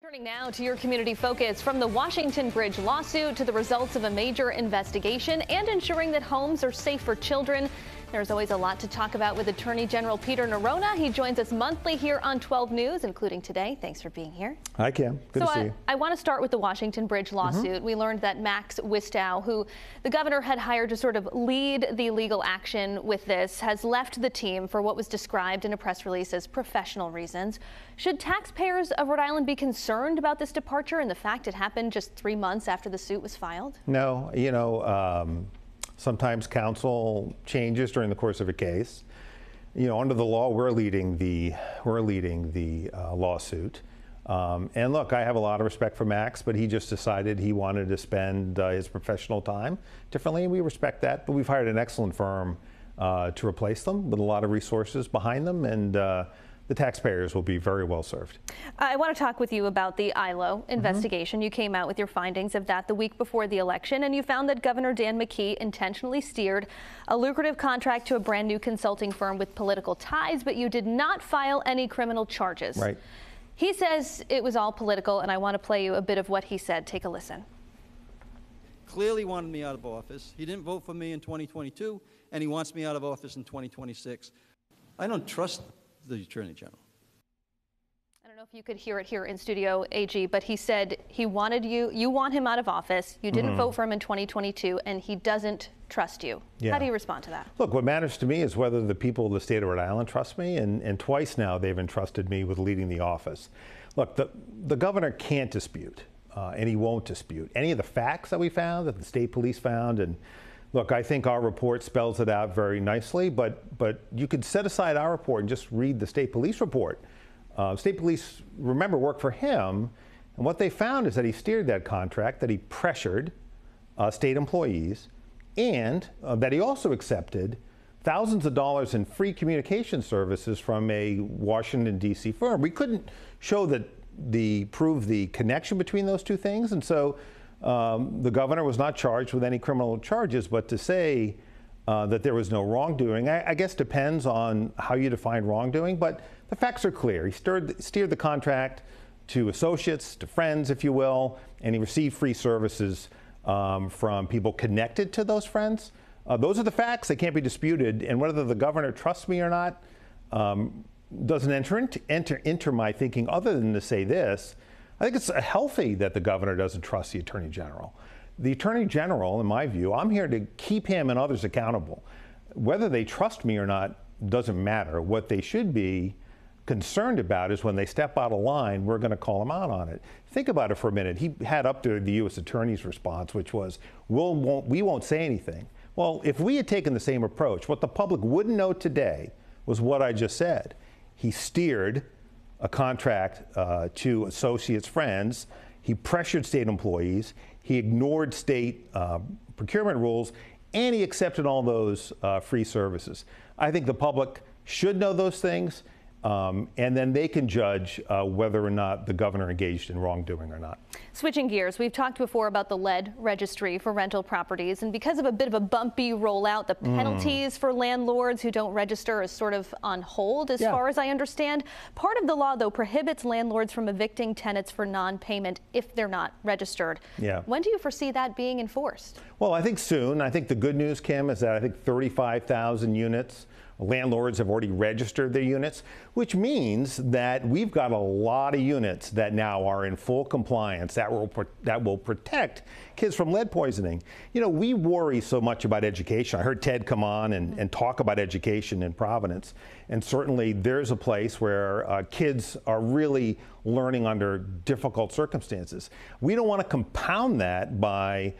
Turning now to your community focus, from the Washington Bridge lawsuit to the results of a major investigation and ensuring that homes are safe for children. There's always a lot to talk about with Attorney General Peter Neronha. He joins us monthly here on 12 News, including today. Thanks for being here. Hi, Kim. Good to see you. I want to start with the Washington Bridge lawsuit. We learned that Max Wistow, who the governor had hired to sort of lead the legal action with this, has left the team for what was described in a press release as professional reasons. Should taxpayers of Rhode Island be concerned about this departure and the fact it happened just 3 months after the suit was filed? No, sometimes counsel changes during the course of a case. Under the law, we're leading the lawsuit. And look, I have a lot of respect for Max, but he just decided he wanted to spend his professional time differently, and we respect that. But we've hired an excellent firm to replace them with a lot of resources behind them, and the taxpayers will be very well served. I want to talk with you about the ILO investigation. You came out with your findings of that the week before the election, and you found that Governor McKee intentionally steered a lucrative contract to a brand new consulting firm with political ties, but you did not file any criminal charges. Right. He says it was all political, and I want to play you a bit of what he said. Take a listen. Clearly wanted me out of office. He didn't vote for me in 2022, and he wants me out of office in 2026. I don't trust the Attorney General. I don't know if you could hear it here in studio, AG, but he said he wanted you want him out of office. You didn't vote for him in 2022, and he doesn't trust you. Yeah. How do you respond to that? Look, what matters to me is whether the people of the state of Rhode Island trust me, and twice now they've entrusted me with leading the office. Look, the governor can't dispute, and he won't dispute, any of the facts that we found, that the state police found, and look, I think our report spells it out very nicely, but you could set aside our report and just read the state police report. State police, remember, work for him, and what they found is that he steered that contract, that he pressured state employees, and that he also accepted thousands of dollars in free communication services from a Washington, D.C. firm. We couldn't show prove the connection between those two things, and so the governor was not charged with any criminal charges, but to say that there was no wrongdoing, I guess depends on how you define wrongdoing, but the facts are clear. He steered the contract to associates, to friends, if you will, and he received free services from people connected to those friends. Those are the facts. They can't be disputed, and whether the governor trusts me or not doesn't enter into my thinking, other than to say this. I think it's healthy that the governor doesn't trust the Attorney General. The Attorney General, in my view, I'm here to keep him and others accountable. Whether they trust me or not doesn't matter. What they should be concerned about is when they step out of line, we're going to call them out on it. Think about it for a minute. He had up to the U.S. Attorney's response, which was, we won't say anything. Well, if we had taken the same approach, what the public wouldn't know today was what I just said. He steered a contract to associates, friends. He pressured state employees. He ignored state procurement rules, and he accepted all those free services. I think the public should know those things, and then they can judge whether or not the governor engaged in wrongdoing or not. Switching gears, we've talked before about the lead registry for rental properties, and because of a bit of a bumpy rollout, the penalties for landlords who don't register is sort of on hold, as far as I understand. Part of the law, though, prohibits landlords from evicting tenants for non-payment if they're not registered. Yeah. When do you foresee that being enforced? Well, I think soon. I think the good news, Kim, is that I think 35,000 units landlords have already registered their units, which means that we've got a lot of units that now are in full compliance that will protect kids from lead poisoning. We worry so much about education. I heard Ted come on and talk about education in Providence, and certainly there's a place where kids are really learning under difficult circumstances. We don't want to compound that by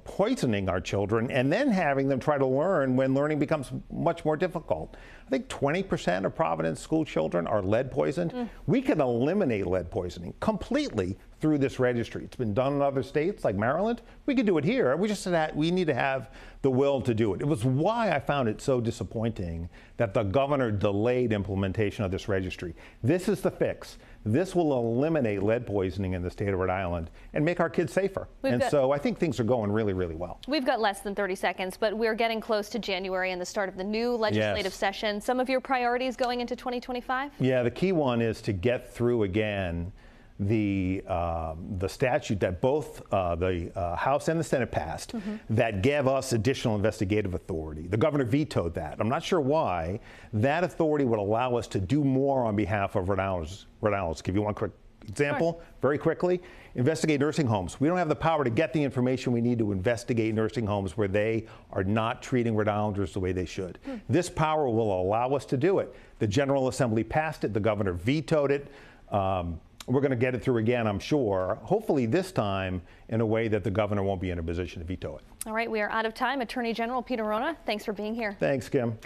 poisoning our children and then having them try to learn when learning becomes much more difficult. I think 20% of Providence school children are lead poisoned. We can eliminate lead poisoning completely through this registry. It's been done in other states like Maryland. We could do it here. We need to have the will to do it. It was why I found it so disappointing that the governor delayed implementation of this registry. This is the fix. This will eliminate lead poisoning in the state of Rhode Island and make our kids safer. So I think things are going really, really well. We've got less than 30 seconds, but we're getting close to January and the start of the new legislative session. Some of your priorities going into 2025? Yeah, the key one is to get through again the statute that both the House and the Senate passed that gave us additional investigative authority. The governor vetoed that. I'm not sure why. That authority would allow us to do more on behalf of Rhode Island. Give you one quick example, very quickly. Investigate nursing homes. We don't have the power to get the information we need to investigate nursing homes where they are not treating Rhode Islanders the way they should. This power will allow us to do it. The General Assembly passed it. The governor vetoed it. We're going to get it through again, I'm sure, hopefully this time in a way that the governor won't be in a position to veto it. All right, we are out of time. Attorney General Peter Neronha, thanks for being here. Thanks, Kim.